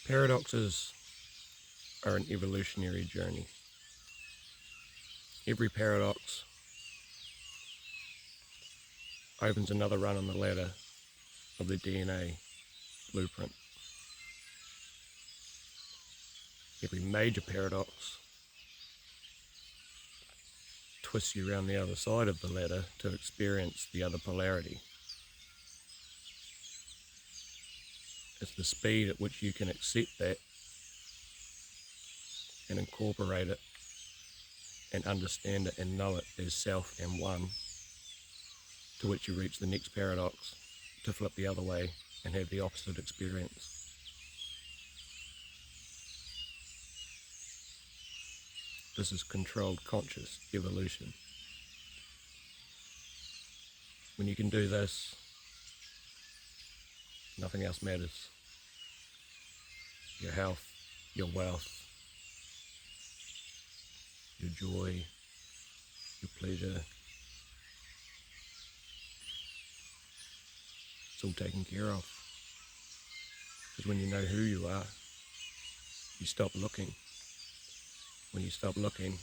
Paradoxes are an evolutionary journey. Every paradox opens another run on the ladder of the DNA blueprint. Every major paradox twists you around the other side of the ladder to experience the other polarity. It's the speed at which you can accept that and incorporate it and understand it and know it as self and one, to which you reach the next paradox to flip the other way and have the opposite experience. This is controlled conscious evolution. When you can do this, nothing else matters. Your health, your wealth, your joy, your pleasure, it's all taken care of. Because when you know who you are, you stop looking. When you stop looking,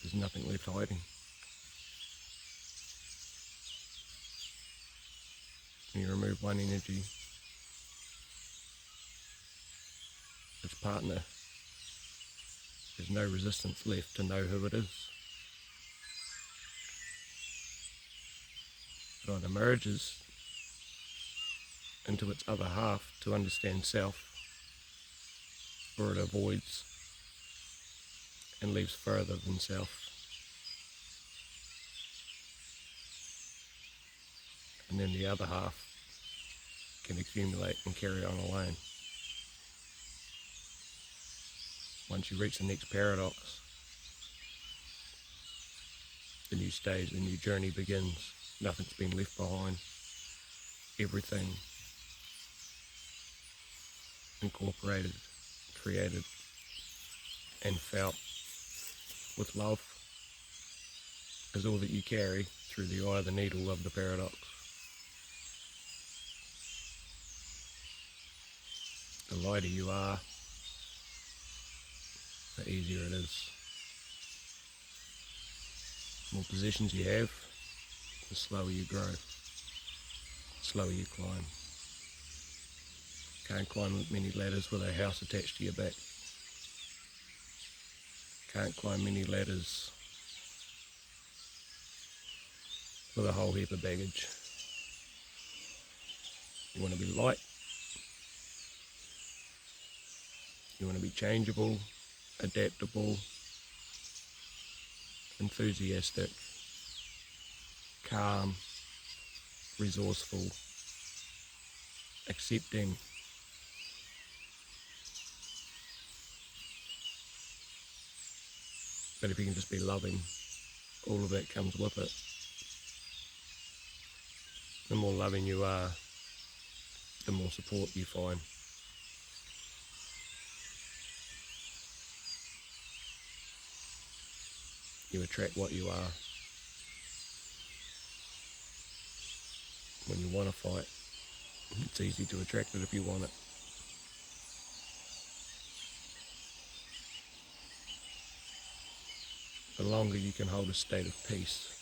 there's nothing left hiding. When you remove one energy, its partner, there's no resistance left to know who it is. It either merges into its other half to understand self, or it avoids and leaves further than self. And then the other half can accumulate and carry on alone. Once you reach the next paradox, the new stage, the new journey begins. Nothing's been left behind. Everything incorporated, created, and felt with love is all that you carry through the eye of the needle of the paradox. The lighter you are, the easier it is. The more positions you have, the slower you grow, the slower you climb. Can't climb many ladders with a house attached to your back. Can't climb many ladders with a whole heap of baggage. You want to be light. You want to be changeable, adaptable, enthusiastic, calm, resourceful, accepting. But if you can just be loving, all of that comes with it. The more loving you are, the more support you find. You attract what you are. When you want to fight, it's easy to attract it if you want it. The longer you can hold a state of peace,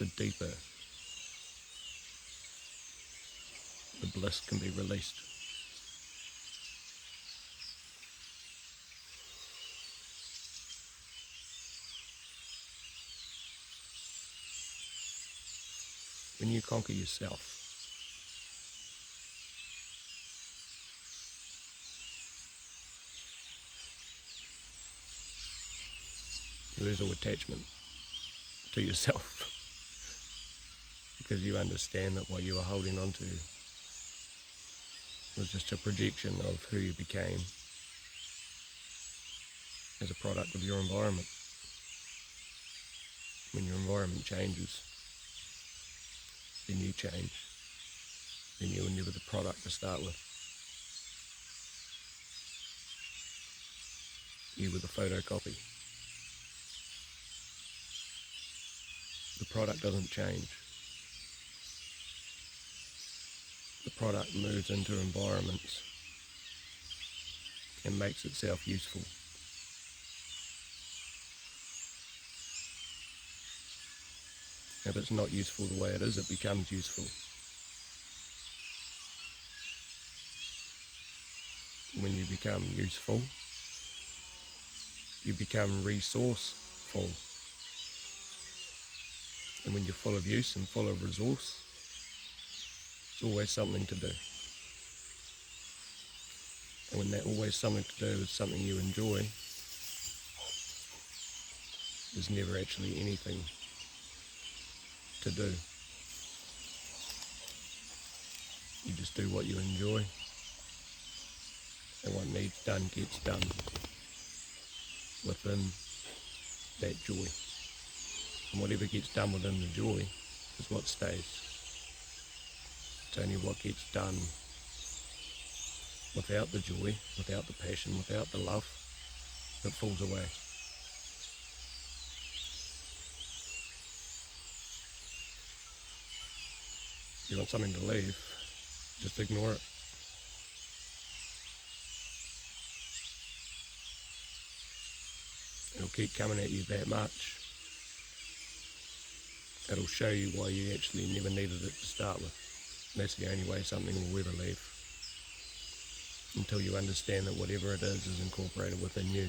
the deeper the bliss can be released. When you conquer yourself, you lose all attachment to yourself because you understand that what you were holding on to was just a projection of who you became as a product of your environment. When your environment changes, then you change. Then you were never the product to start with. you with a photocopy. The product doesn't change. The product moves into environments and makes itself useful. If it's not useful the way it is, it becomes useful. When you become useful, you become resourceful. And when you're full of use and full of resource, it's always something to do. And when that always something to do is something you enjoy, there's never actually anything to do. You just do what you enjoy, and what needs done gets done within that joy. And whatever gets done within the joy is what stays. It's only what gets done without the joy, without the passion, without the love, that falls away. If you want something to leave, just ignore it. It'll keep coming at you that much. It'll show you why you actually never needed it to start with. And that's the only way something will ever leave. Until you understand that whatever it is incorporated within you.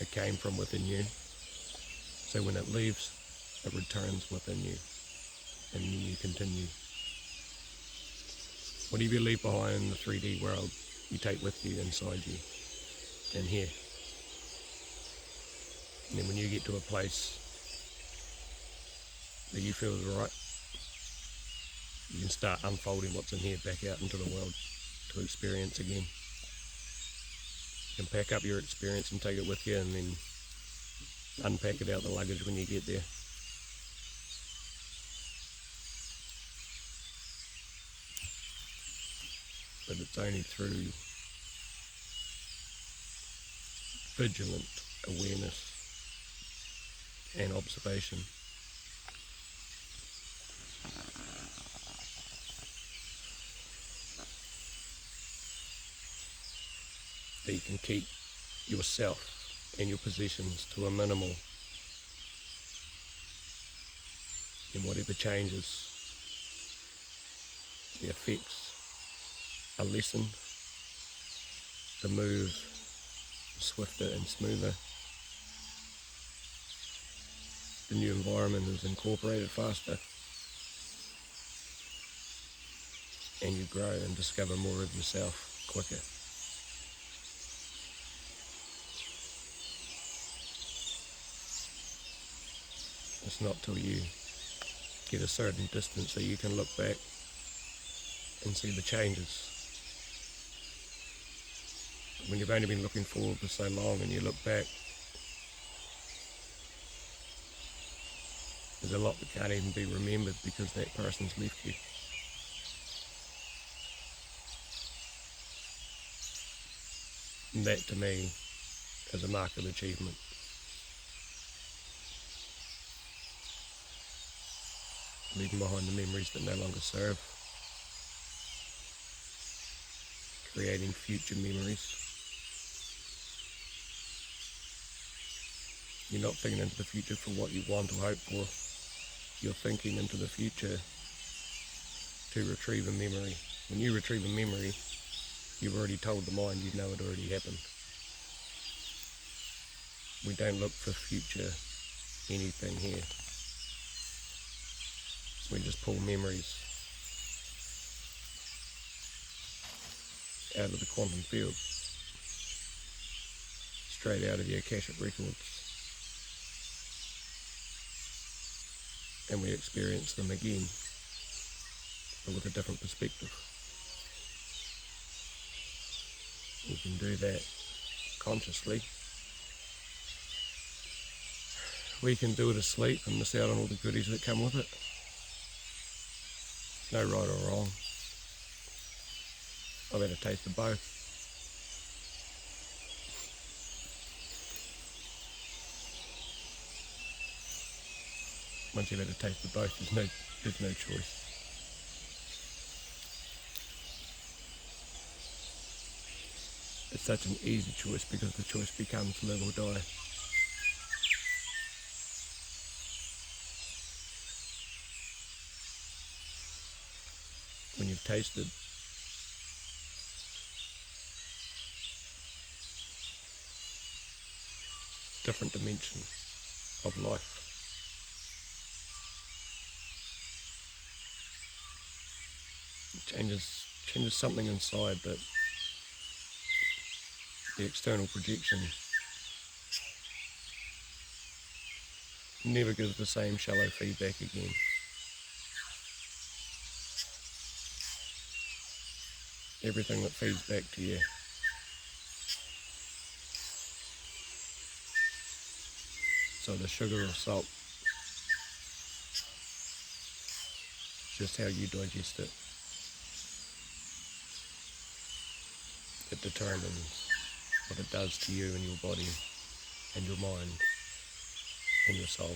It came from within you. So when it leaves, it returns within you. And then you continue. Whatever you leave behind in the 3D world, you take with you inside you and here. And then when you get to a place that you feel is right, you can start unfolding what's in here back out into the world to experience again. You can pack up your experience and take it with you, and then unpack it out the luggage when you get there. But it's only through vigilant awareness and observation that you can keep yourself and your possessions to a minimal, and whatever changes, the effects are lessened, the move swifter and smoother, the new environment is incorporated faster, and you grow and discover more of yourself quicker. It's not till you get a certain distance that you can look back and see the changes. When you've only been looking forward for so long and you look back, there's a lot that can't even be remembered because that person's left you. And that to me is a mark of achievement. Leaving behind the memories that no longer serve. Creating future memories. You're not thinking into the future for what you want or hope for. You're thinking into the future to retrieve a memory. When you retrieve a memory, you've already told the mind you know it already happened. We don't look for future anything here. We just pull memories out of the quantum field, straight out of your Akashic records. And we experience them again, but with a different perspective. We can do that consciously. We can do it asleep and miss out on all the goodies that come with it. No right or wrong. I've had a taste of both. Once you've had a taste of both, there's no choice. It's such an easy choice because the choice becomes live or die. When you've tasted, different dimension of life. It changes something inside that the external projection never gives the same shallow feedback again. Everything that feeds back to you, so the sugar or salt, just how you digest it. It determines what it does to you and your body and your mind and your soul.